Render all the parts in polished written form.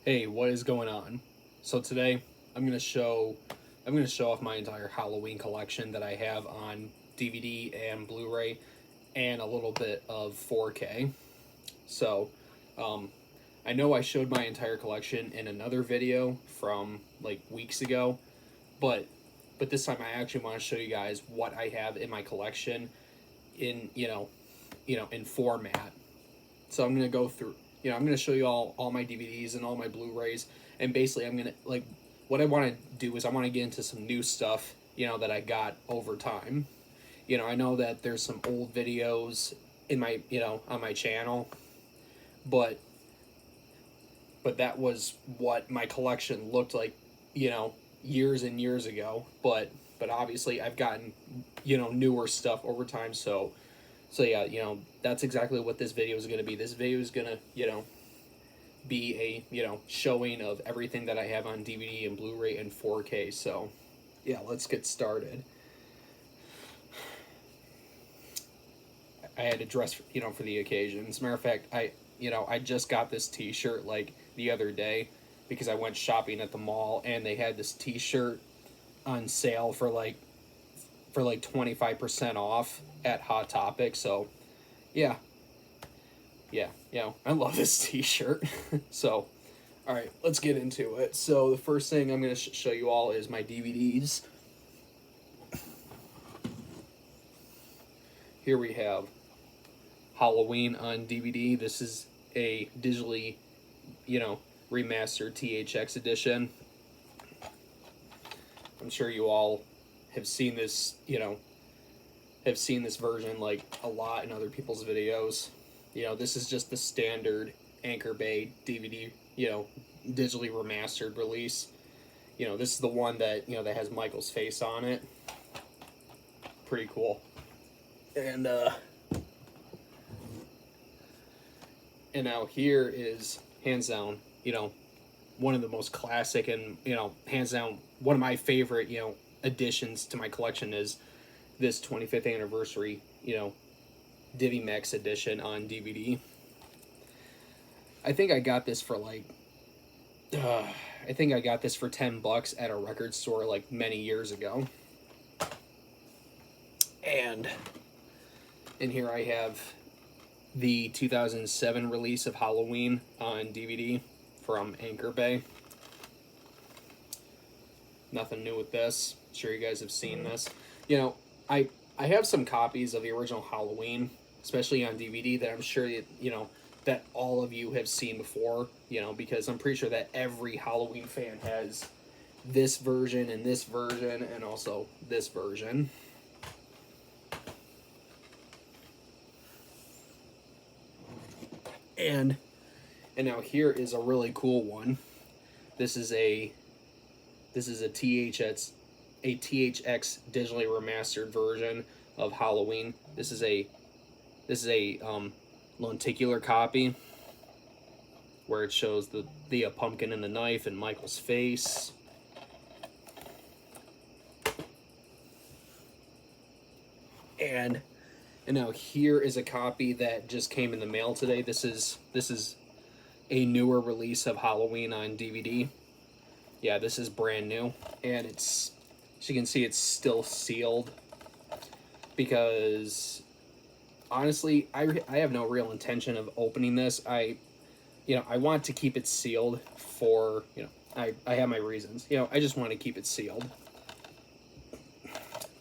Hey, what is going on? So today I'm gonna show off my entire Halloween collection that I have on DVD and Blu-ray, and a little bit of 4K. So, um, I know I showed my entire collection in another video from like weeks ago, but this time I actually want to show you guys what I have in my collection in in format. So I'm gonna go through. I'm gonna show you all my DVDs and all my Blu-rays, and basically I'm gonna like what I want to do is I want to get into some new stuff. That I got over time. I know that there's some old videos in my on my channel, but that was what my collection looked like, years and years ago. But obviously I've gotten newer stuff over time. So yeah, that's exactly what this video is going to be. This video is going to, be a, showing of everything that I have on DVD and Blu-ray and 4K. So yeah, let's get started. I had to dress, for the occasion. As a matter of fact, I just got this t-shirt like the other day because I went shopping at the mall and they had this t-shirt on sale for like 25% off at Hot Topic. So yeah, I love this t-shirt. So all right, let's get into it. So the first thing I'm going to show you all is my DVDs. Here we have Halloween on DVD. This is a digitally, remastered THX edition. I'm sure you all have seen this, version like a lot in other people's videos. This is just the standard Anchor Bay DVD, digitally remastered release. This is the one that, that has Michael's face on it. Pretty cool. And now here is hands down, one of the most classic and, hands down, one of my favorite, additions to my collection is this 25th anniversary, Divi Max edition on DVD. I think I got this for like, I think I got this for $10 at a record store like many years ago. And in here I have the 2007 release of Halloween on DVD from Anchor Bay. Nothing new with this. I'm sure you guys have seen this. I have some copies of the original Halloween, especially on DVD, that I'm sure that all of you have seen before, because I'm pretty sure that every Halloween fan has this version and also this version. And now here is a really cool one. This is a THX digitally remastered version of Halloween. This is a lenticular copy where it shows the pumpkin and the knife and Michael's face. And now here is a copy that just came in the mail today. This is a newer release of Halloween on DVD. Yeah, this is brand new, and it's, as you can see, it's still sealed because honestly, I have no real intention of opening this. I want to keep it sealed for, I have my reasons. I just want to keep it sealed.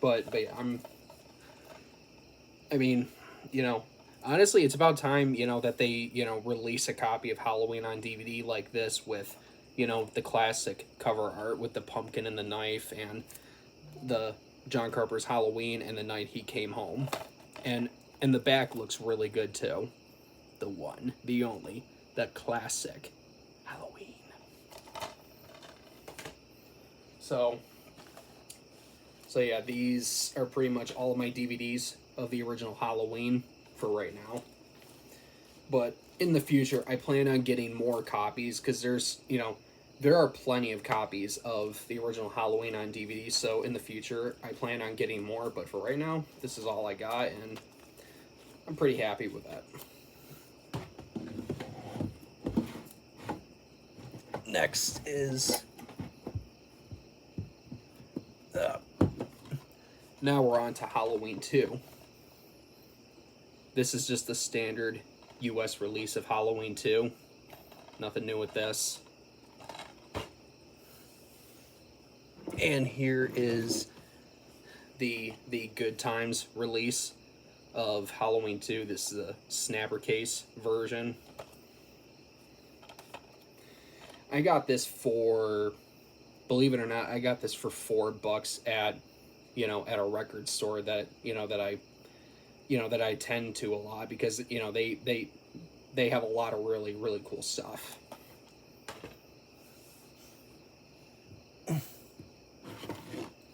But yeah, honestly, it's about time, that they, release a copy of Halloween on DVD like this with, the classic cover art with the pumpkin and the knife and the John Carpenter's Halloween and the Night He Came Home. And the back looks really good too. The one, the only, the classic Halloween. So yeah, these are pretty much all of my DVDs of the original Halloween for right now. But in the future, I plan on getting more copies because there are plenty of copies of the original Halloween on DVD. So in the future, I plan on getting more. But for right now, this is all I got, and I'm pretty happy with that. Next is now we're on to Halloween 2. This is just the standard US release of Halloween 2. Nothing new with this. And here is the Good Times release of Halloween 2. This is a snapper case version. I got this for, believe it or not, I got this for $4 at, at a record store that, that I tend to a lot, because, they have a lot of really, really cool stuff.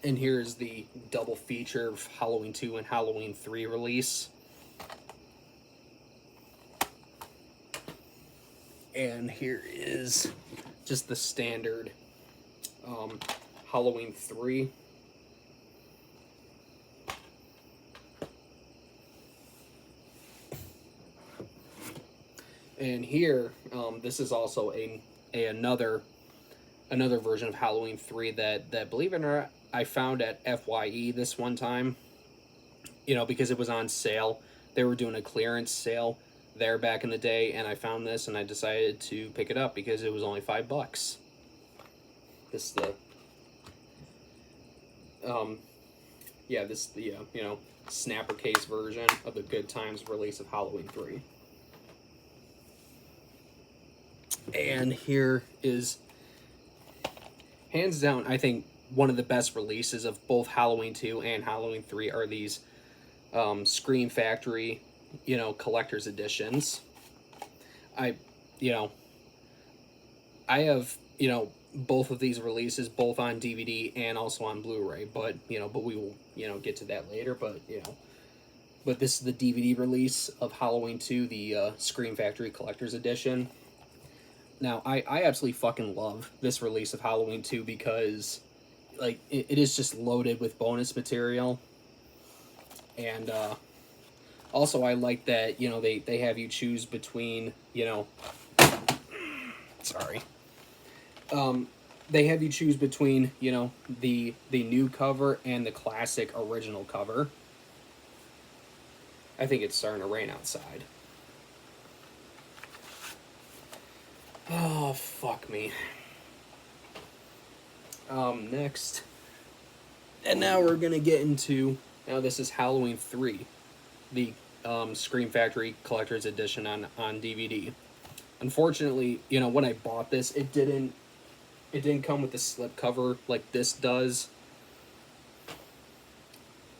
And here's the double feature of Halloween 2 and Halloween 3 release. And here is just the standard Halloween 3. And here, this is also another version of Halloween 3 that believe it or not, I found at FYE this one time, because it was on sale. They were doing a clearance sale there back in the day, and I found this and I decided to pick it up because it was only $5. This is the this is the snapper case version of the Good Times release of Halloween 3. And here is, hands down, I think one of the best releases of both Halloween 2 and Halloween 3 are these Scream Factory, collector's editions. I have, both of these releases, both on DVD and also on Blu-ray, but we will, get to that later, but this is the DVD release of Halloween 2, the Scream Factory collector's edition. Now, I absolutely fucking love this release of Halloween 2 because, like, it is just loaded with bonus material. And, also, I like that, they have you choose between, sorry. They have you choose between, the new cover and the classic original cover. I think it's starting to rain outside. Oh, fuck me. Next. And now we're gonna get into, now this is Halloween 3, the Scream Factory Collector's Edition on DVD. Unfortunately, when I bought this, it didn't come with the slipcover like this does.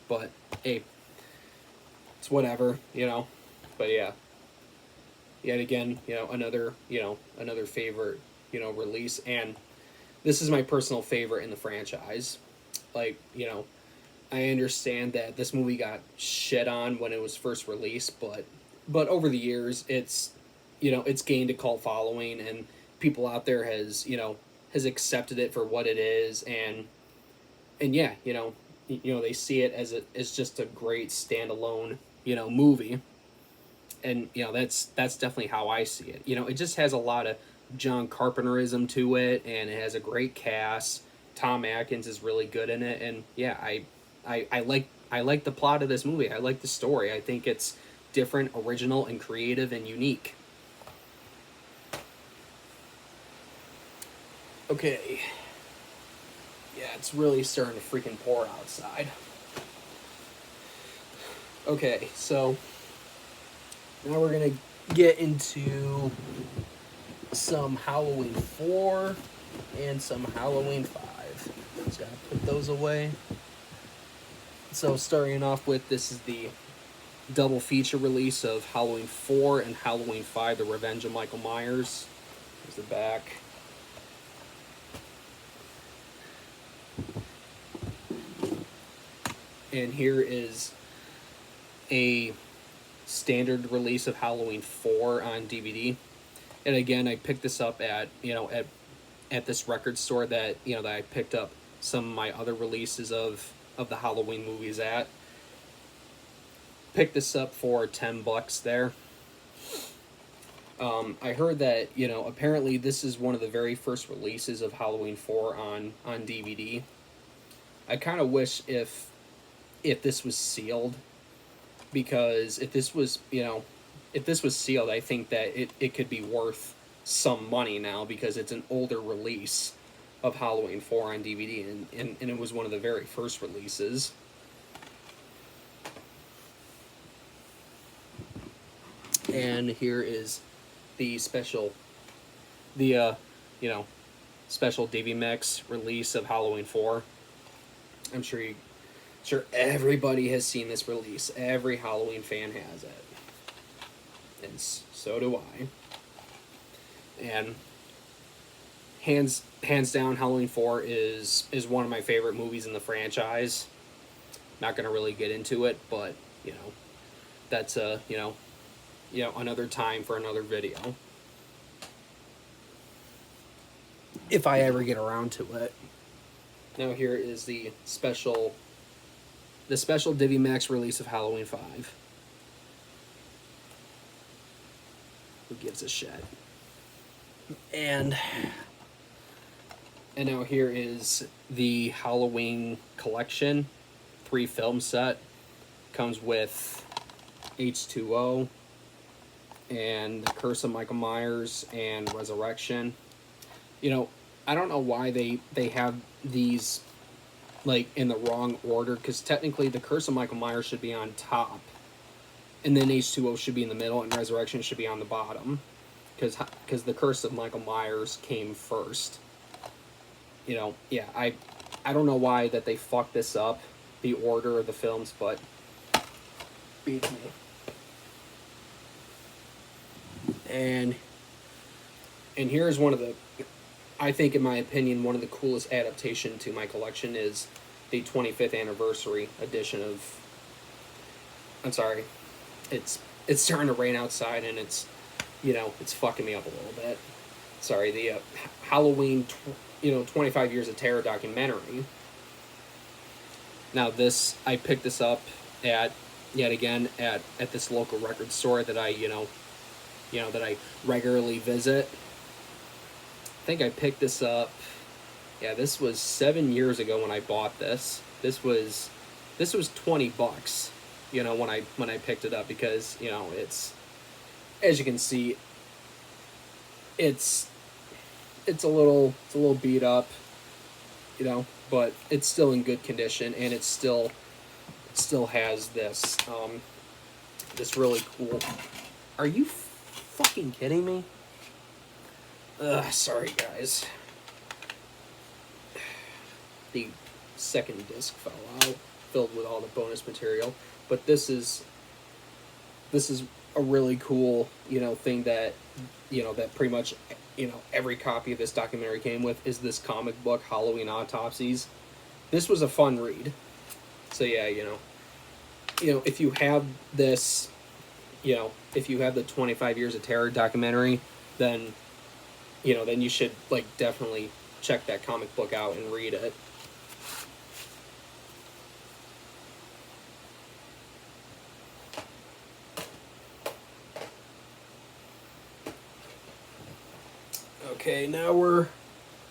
But hey, it's whatever, But yeah. Yet again, another favorite, release, and this is my personal favorite in the franchise. Like, I understand that this movie got shit on when it was first released, but over the years, it's gained a cult following, and people out there has accepted it for what it is, and yeah, they see it as just a great standalone, movie. And, that's definitely how I see it. It just has a lot of John Carpenterism to it, and it has a great cast. Tom Atkins is really good in it, and yeah, I like the plot of this movie. I like the story. I think it's different, original, and creative, and unique. Okay. Yeah, it's really starting to freaking pour outside. Okay, so now we're going to get into some Halloween 4 and some Halloween 5. Just gotta put those away. So starting off with, this is the double feature release of Halloween 4 and Halloween 5, The Revenge of Michael Myers. Here's the back. And here is a standard release of Halloween 4 on DVD. And again, I picked this up at this record store that that I picked up some of my other releases of the Halloween movies at. Picked this up for $10 there. I heard that, you know, apparently this is one of the very first releases of Halloween 4 on DVD. I kind of wish if this was sealed, because if this was, you know, if this was sealed, I think that it could be worth some money now, because it's an older release of Halloween 4 on DVD, and it was one of the very first releases. And here is the special, you know, special DV Max release of Halloween 4. I'm sure everybody has seen this release. Every Halloween fan has it. And so do I. And hands down, Halloween 4 is one of my favorite movies in the franchise. Not going to really get into it, but, you know, that's another time for another video, if I ever get around to it. Now here is the special Divi Max release of Halloween 5. Who gives a shit? And now here is the Halloween collection 3 film set. Comes with H2O and The Curse of Michael Myers and Resurrection. You know, I don't know why they have these like in the wrong order, because technically The Curse of Michael Myers should be on top, and then H2O should be in the middle, and Resurrection should be on the bottom, because The Curse of Michael Myers came first. You know, yeah, I don't know why that they fucked this up, the order of the films, but beats me. And here's one of the, I think in my opinion, one of the coolest adaptation to my collection is the 25th anniversary edition of, I'm sorry, it's starting to rain outside, and it's, you know, it's fucking me up a little bit. Sorry, the Halloween 25 Years of Terror documentary. Now this, I picked this up at, yet again, at this local record store that I, that I regularly visit. I think I picked this up, yeah, this was 7 years ago when I bought this. This was $20, you know, when I picked it up, because, you know, it's, as you can see, it's a little beat up, you know, but it's still in good condition, and it still has this this really cool. Are you fucking kidding me? Sorry guys. The second disc fell out, filled with all the bonus material, but this is a really cool, you know, thing that, you know, that pretty much, you know, every copy of this documentary came with, is this comic book, Halloween Autopsies. This was a fun read. So yeah, you know, if you have this, you know, if you have the 25 Years of Terror documentary, then, you know, then you should, like, definitely check that comic book out and read it. Okay, now we're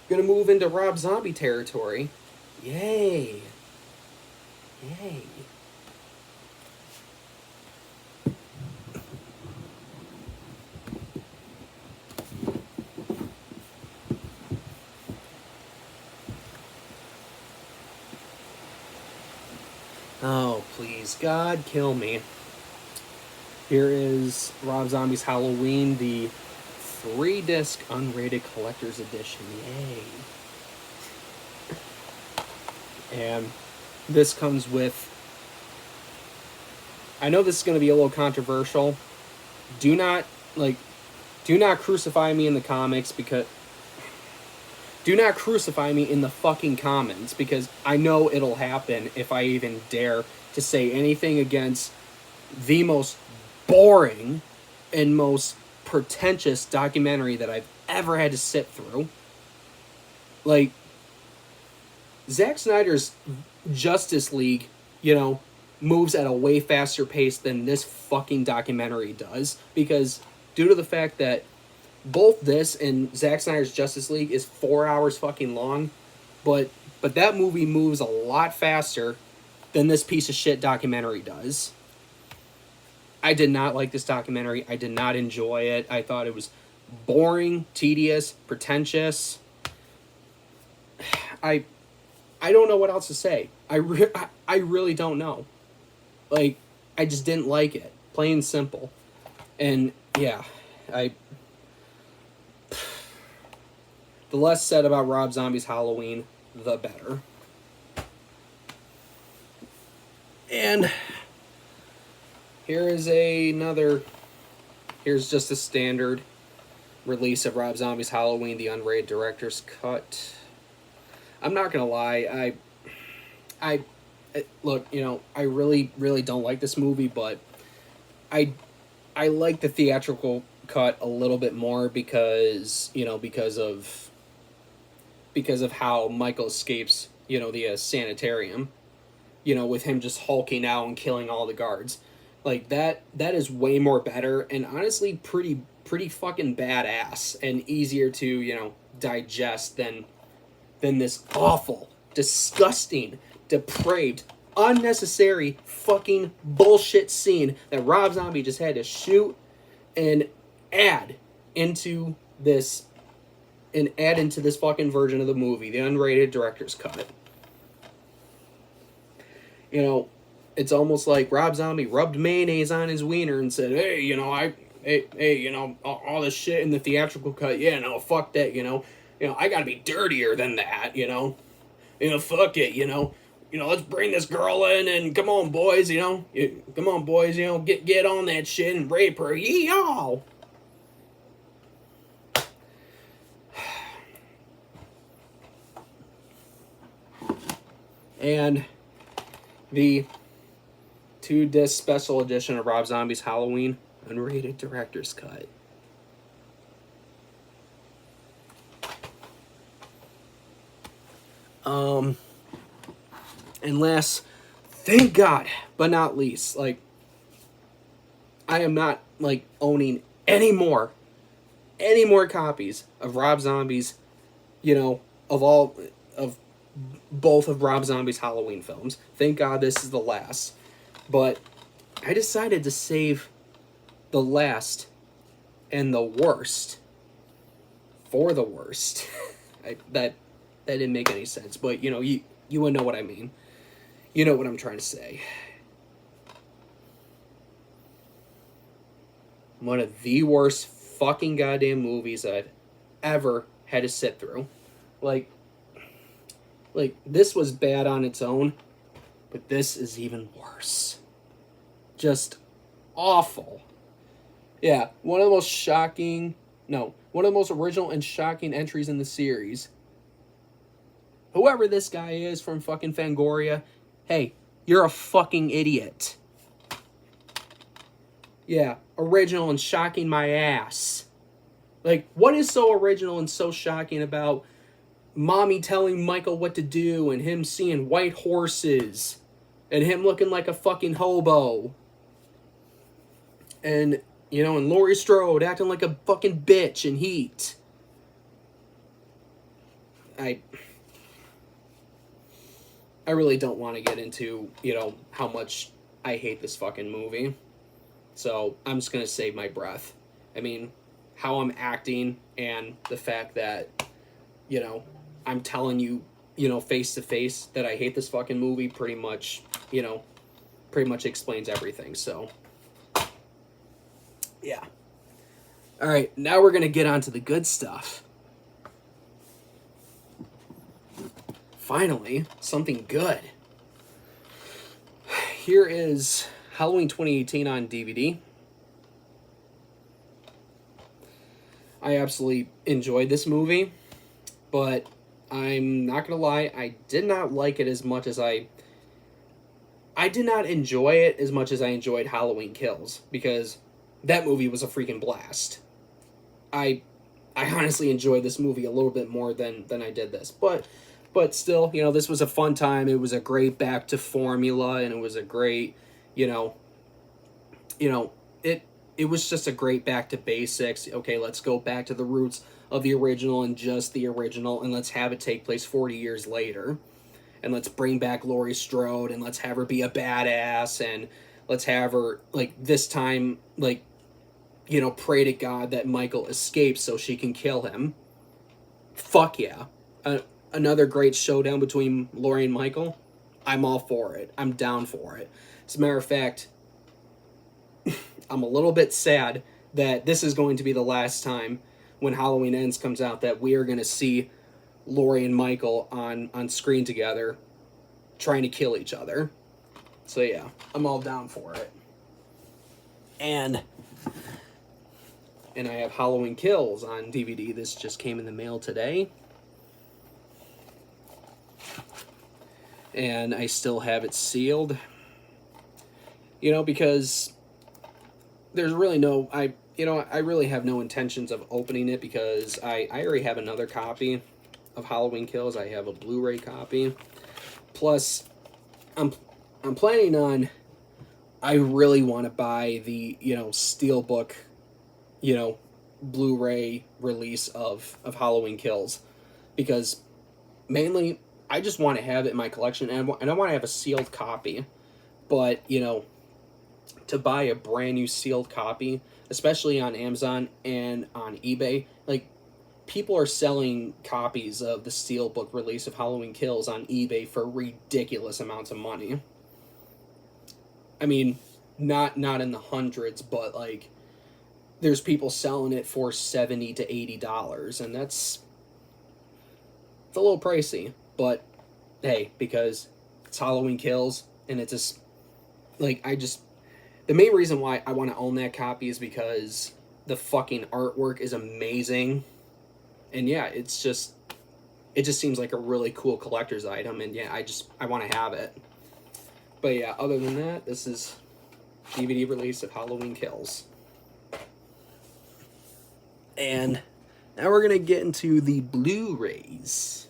gonna move into Rob Zombie territory. Yay! Yay! Oh, please, God, kill me. Here is Rob Zombie's Halloween, the 3-disc unrated collector's edition. Yay. And this comes with, I know this is going to be a little controversial. Do not crucify me in the comics, because do not crucify me in the fucking comments, because I know it'll happen if I even dare to say anything against the most boring and most pretentious documentary that I've ever had to sit through. Like, Zack Snyder's Justice League, you know, moves at a way faster pace than this fucking documentary does, because due to the fact that both this and Zack Snyder's Justice League is 4 hours fucking long, but that movie moves a lot faster than this piece of shit documentary does. I did not like this documentary. I did not enjoy it. I thought it was boring, tedious, pretentious. I don't know what else to say. I really don't know. Like, I just didn't like it. Plain and simple. And yeah, the less said about Rob Zombie's Halloween, the better. And here is here's just a standard release of Rob Zombie's Halloween, the unrated director's cut. I'm not gonna lie, I look, you know, I really, really don't like this movie, but I like the theatrical cut a little bit more because, you know, because of how Michael escapes, you know, the sanitarium, you know, with him just hulking out and killing all the guards. Like, that is way more better and honestly pretty fucking badass and easier to, you know, digest than this awful, disgusting, depraved, unnecessary fucking bullshit scene that Rob Zombie just had to shoot and add into this fucking version of the movie, the unrated director's cut. You know, it's almost like Rob Zombie rubbed mayonnaise on his wiener and said, hey, you know, you know, all this shit in the theatrical cut, yeah, no, fuck that, you know, I gotta be dirtier than that, you know, fuck it, you know, let's bring this girl in and come on, boys, you know, get on that shit and rape her, yee-yaw! And the 2-disc special edition of Rob Zombie's Halloween, unrated director's cut. And last, thank God, but not least, like, I am not, like, owning any more copies of Rob Zombie's, you know, of both of Rob Zombie's Halloween films. Thank God this is the last. But I decided to save the last and the worst for the worst. That didn't make any sense, but, you know, you would know what I mean. You know what I'm trying to say. One of the worst fucking goddamn movies I've ever had to sit through. Like, this was bad on its own, but this is even worse. Just awful. Yeah, one of the most original and shocking entries in the series. Whoever this guy is from fucking Fangoria, hey, you're a fucking idiot. Yeah, original and shocking my ass. Like, what is so original and so shocking about Mommy telling Michael what to do and him seeing white horses and him looking like a fucking hobo? And, you know, and Laurie Strode acting like a fucking bitch in Heat. I really don't want to get into, you know, how much I hate this fucking movie. So I'm just going to save my breath. I mean, how I'm acting and the fact that, you know, I'm telling you, you know, face to face that I hate this fucking movie pretty much explains everything. So, yeah. All right, now we're going to get on to the good stuff. Finally, something good. Here is Halloween 2018 on DVD. I absolutely enjoyed this movie, but I'm not gonna lie, I did not like it as much as I did not enjoy it as much as I enjoyed Halloween Kills, because that movie was a freaking blast. I honestly enjoyed this movie a little bit more than I did this, but still, you know, this was a fun time. It was a great back to formula, and it was a great, it it was just a great back to basics. Okay, let's go back to the roots of the original and just the original, and let's have it take place 40 years later. And let's bring back Laurie Strode, and let's have her be a badass, and let's have her, like, this time, like, you know, pray to God that Michael escapes so she can kill him. Fuck yeah. Another great showdown between Laurie and Michael. I'm all for it. I'm down for it. As a matter of fact, I'm a little bit sad that this is going to be the last time when Halloween Ends comes out that we are going to see Laurie and Michael on screen together trying to kill each other. So yeah, I'm all down for it. And I have Halloween Kills on DVD. This just came in the mail today. And I still have it sealed. You know, because there's really no, I really have no intentions of opening it because I already have another copy of Halloween Kills. I have a Blu-ray copy. Plus, I'm planning on, I really want to buy the, you know, Steelbook, you know, Blu-ray release of Halloween Kills. Because, mainly, I just want to have it in my collection, and I want to have a sealed copy. But, you know, to buy a brand new sealed copy, especially on Amazon and on eBay, like, people are selling copies of the Steelbook release of Halloween Kills on eBay for ridiculous amounts of money. I mean, not in the hundreds, but, like, there's people selling it for $70 to $80, and it's a little pricey. But, hey, because it's Halloween Kills, and it's just, like, the main reason why I want to own that copy is because the fucking artwork is amazing. And yeah, it just seems like a really cool collector's item, and yeah, I want to have it. But yeah, other than that, this is DVD release of Halloween Kills. And now we're going to get into the Blu-rays.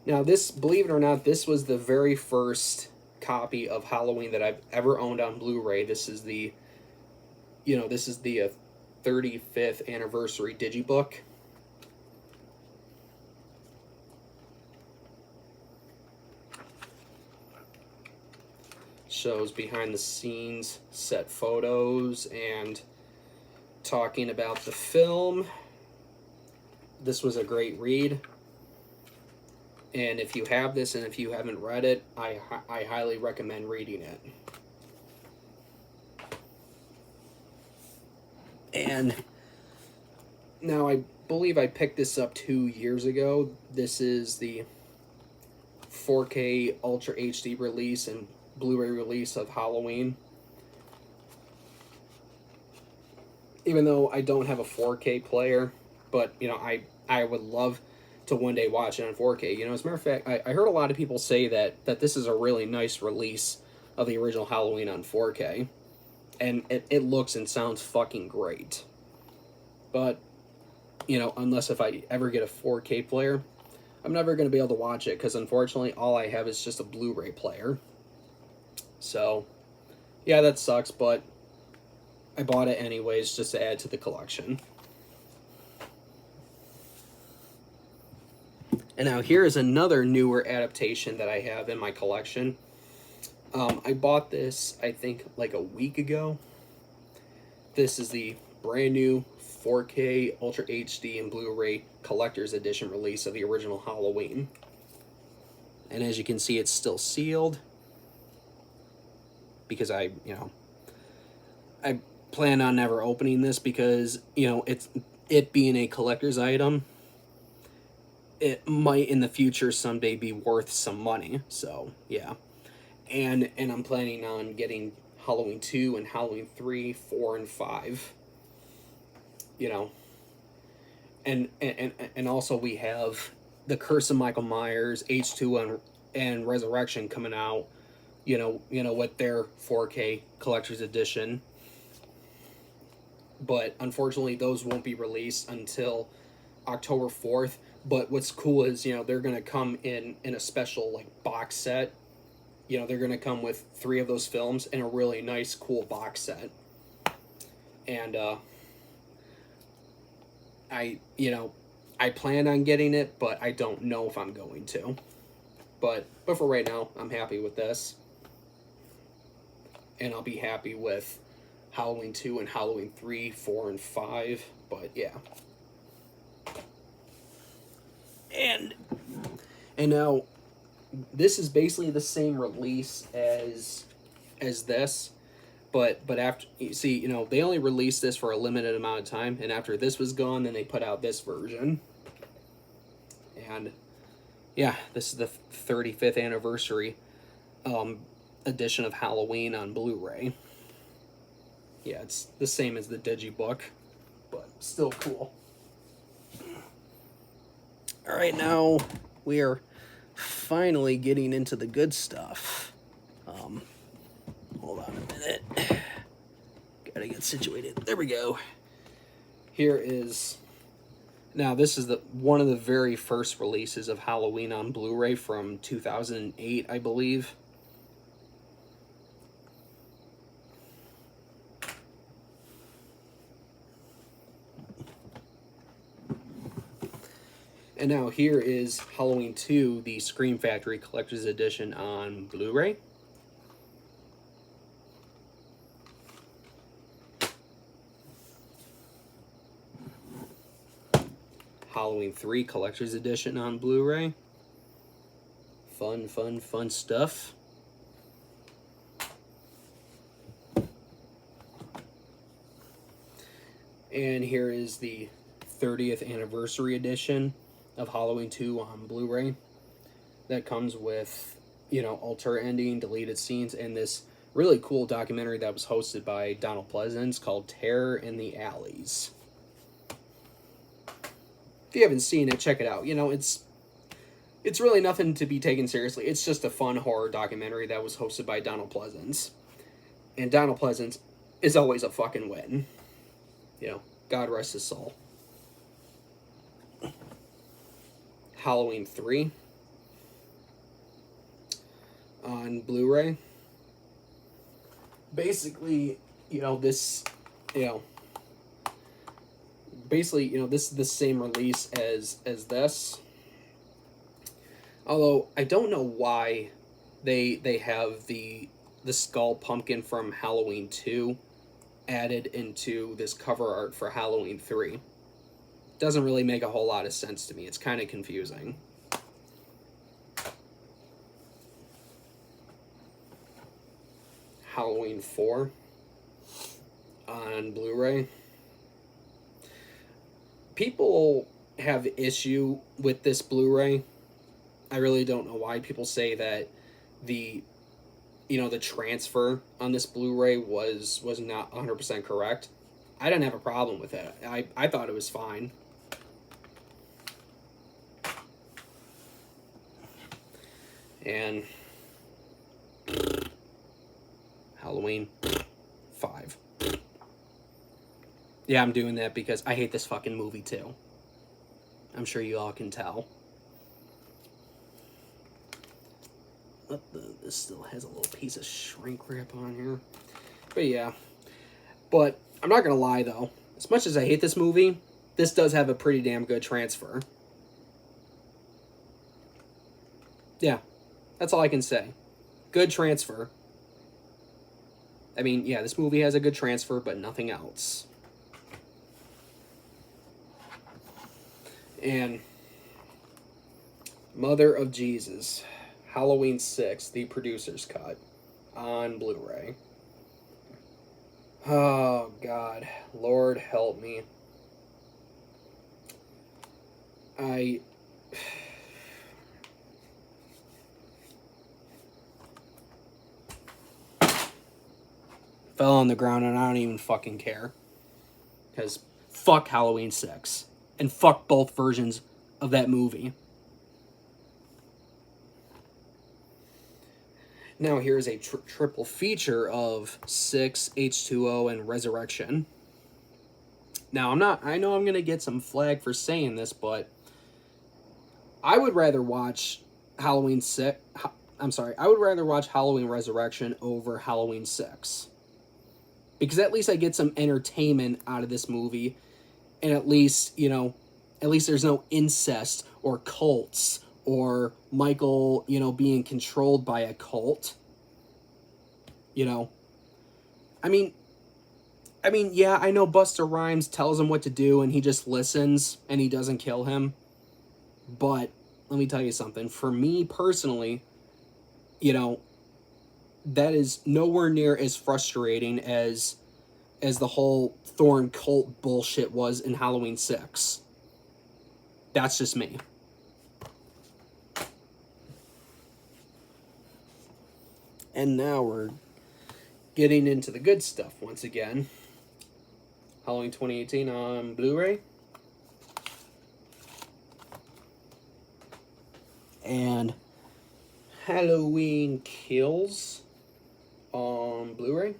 Now this, believe it or not, this was the very first copy of Halloween that I've ever owned on Blu-ray. This is the, you know, this is the 35th anniversary digibook. Shows behind the scenes set photos and talking about the film. This was a great read. And if you have this and if you haven't read it, I highly recommend reading it. And now I believe I picked this up 2 years ago. This is the 4K Ultra HD release and Blu-ray release of Halloween. Even though I don't have a 4K player, but, you know, I would love to one day watch it on 4K. You know, as a matter of fact, I heard a lot of people say that this is a really nice release of the original Halloween on 4K. And it looks and sounds fucking great. But, you know, unless if I ever get a 4K player, I'm never going to be able to watch it, because unfortunately all I have is just a Blu-ray player. So, yeah, that sucks, but I bought it anyways just to add to the collection. And now here is another newer adaptation that I have in my collection. I bought this, I think, like a week ago. This is the brand new 4K Ultra HD and Blu-ray Collector's Edition release of the original Halloween. And as you can see, it's still sealed. Because I plan on never opening this because, you know, it being a collector's item, it might in the future someday be worth some money. So, yeah. And I'm planning on getting Halloween 2 and Halloween 3, 4, and 5. You know. And also we have The Curse of Michael Myers, H2 and Resurrection coming out, you know, with their 4K collector's edition. But unfortunately those won't be released until October 4th. But what's cool is, you know, they're going to come in a special, like, box set. You know, they're going to come with 3 of those films in a really nice, cool box set. And I plan on getting it, but I don't know if I'm going to. But for right now, I'm happy with this. And I'll be happy with Halloween 2 and Halloween 3, 4, and 5. But yeah. And now, this is basically the same release as this. But after, you see, they only released this for a limited amount of time. And after this was gone, then they put out this version. And yeah, this is the 35th anniversary edition of Halloween on Blu-ray. Yeah, it's the same as the Digibook, but still cool. All right, now we are finally getting into the good stuff. Hold on a minute. Gotta get situated. There we go. Here is... Now, this is one of the very first releases of Halloween on Blu-ray from 2008, I believe. And now here is Halloween 2, the Scream Factory Collector's Edition on Blu-ray. Halloween 3 Collector's Edition on Blu-ray. Fun, fun, fun stuff. And here is the 30th Anniversary Edition of Halloween 2 on Blu-ray. That comes with, alter ending, deleted scenes, and this really cool documentary that was hosted by Donald Pleasence called Terror in the Alleys. If you haven't seen it, check it out. It's really nothing to be taken seriously. It's just a fun horror documentary that was hosted by Donald Pleasence. And Donald Pleasence is always a fucking win. God rest his soul. Halloween 3 on Blu-ray. Basically, this is the same release as this. Although I don't know why they have the skull pumpkin from Halloween 2 added into this cover art for Halloween 3. Doesn't really make a whole lot of sense to me. It's kind of confusing. Halloween 4 on Blu-ray. People have issue with this Blu-ray. I really don't know why. People say that the transfer on this Blu-ray was not 100% correct. I didn't have a problem with it. I thought it was fine. And Halloween 5. Yeah, I'm doing that because I hate this fucking movie too. I'm sure you all can tell. This still has a little piece of shrink wrap on here. But yeah. But I'm not gonna lie though. As much as I hate this movie, this does have a pretty damn good transfer. Yeah. That's all I can say. Good transfer. I mean, yeah, this movie has a good transfer, but nothing else. And Mother of Jesus, Halloween 6, the producer's cut on Blu-ray. Oh, God. Lord help me. Fell on the ground and I don't even fucking care. Because fuck Halloween 6. And fuck both versions of that movie. Now here's a triple feature of 6, H2O, and Resurrection. Now I know I'm going to get some flag for saying this, but I would rather watch Halloween 6... I would rather watch Halloween Resurrection over Halloween 6. because at least I get some entertainment out of this movie, and at least, you know, at least there's no incest or cults or Michael, you know, being controlled by a cult. You know, I mean, yeah, I know Busta Rhymes tells him what to do and he just listens and he doesn't kill him. But let me tell you something. For me personally, you know, that is nowhere near as frustrating as the whole Thorn cult bullshit was in Halloween 6. That's just me. And now we're getting into the good stuff once again. Halloween 2018 on Blu-ray. And Halloween Kills on Blu-ray.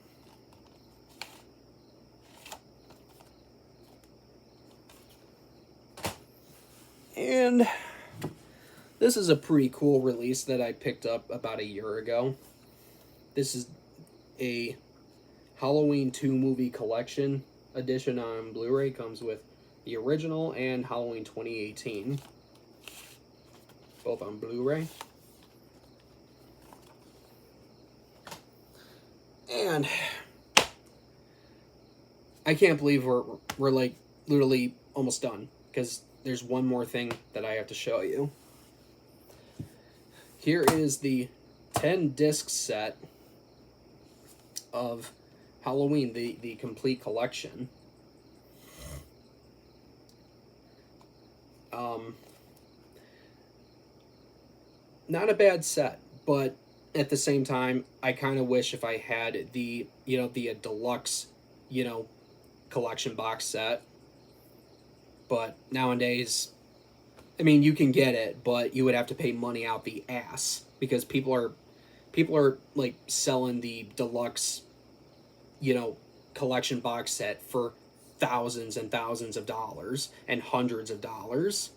And this is a pretty cool release that I picked up about a year ago. This is a Halloween 2 movie collection edition on Blu-ray. Comes with the original and Halloween 2018. Both on Blu-ray. And I can't believe we're like literally almost done, because there's one more thing that I have to show you. Here is the 10-disc set of Halloween, the complete collection. Not a bad set, but at the same time, I kind of wish if I had the, you know, the deluxe, you know, collection box set. But nowadays, I mean, you can get it, but you would have to pay money out the ass, because people are like selling the deluxe, you know, collection box set for thousands and thousands of dollars and hundreds of dollars.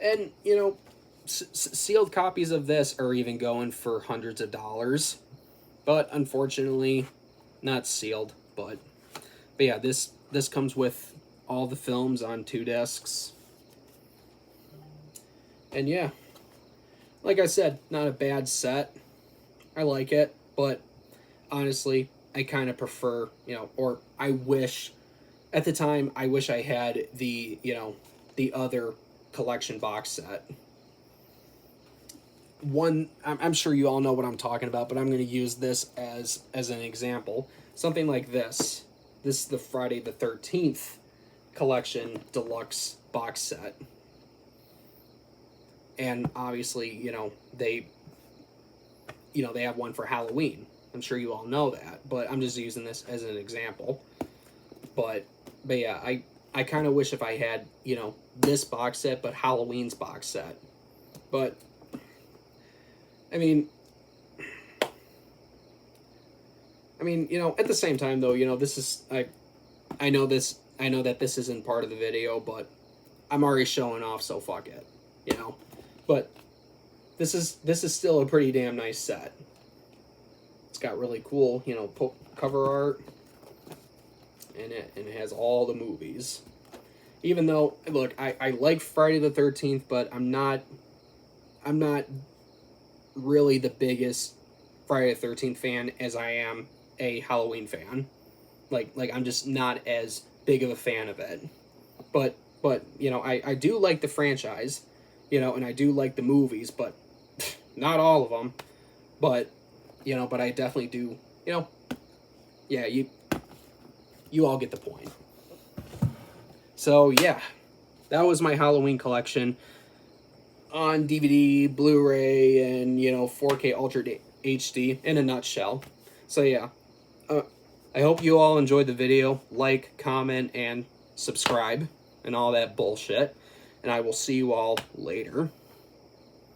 And, you know, sealed copies of this are even going for hundreds of dollars. But unfortunately, not sealed. But yeah, this comes with all the films on 2 discs. And yeah, like I said, not a bad set. I like it, but honestly, I kind of prefer, you know, or I wish, at the time, I wish I had the, you know, the other collection box set. One, I'm sure you all know what I'm talking about, but I'm going to use this as an example. Something like this. This is the Friday the 13th collection deluxe box set. And obviously, you know, they have one for Halloween. I'm sure you all know that, but I'm just using this as an example. But yeah, I kind of wish if I had, you know, this box set, but Halloween's box set. But I mean, you know, at the same time though, you know, this is, I know that this isn't part of the video, but I'm already showing off, so fuck it, you know. But this is still a pretty damn nice set. It's got really cool, you know, cover art, and it has all the movies. Even though, look, I like Friday the 13th, but I'm not really the biggest Friday the 13th fan as I am a Halloween fan. Like I'm just not as big of a fan of it. But you know, I do like the franchise, you know, and I do like the movies, but not all of them. But, you know, but I definitely do, you know, yeah, you all get the point. So yeah, that was my Halloween collection on DVD, Blu-ray, and, you know, 4K Ultra HD in a nutshell. So yeah, I hope you all enjoyed the video. Like, comment, and subscribe, and all that bullshit. And I will see you all later.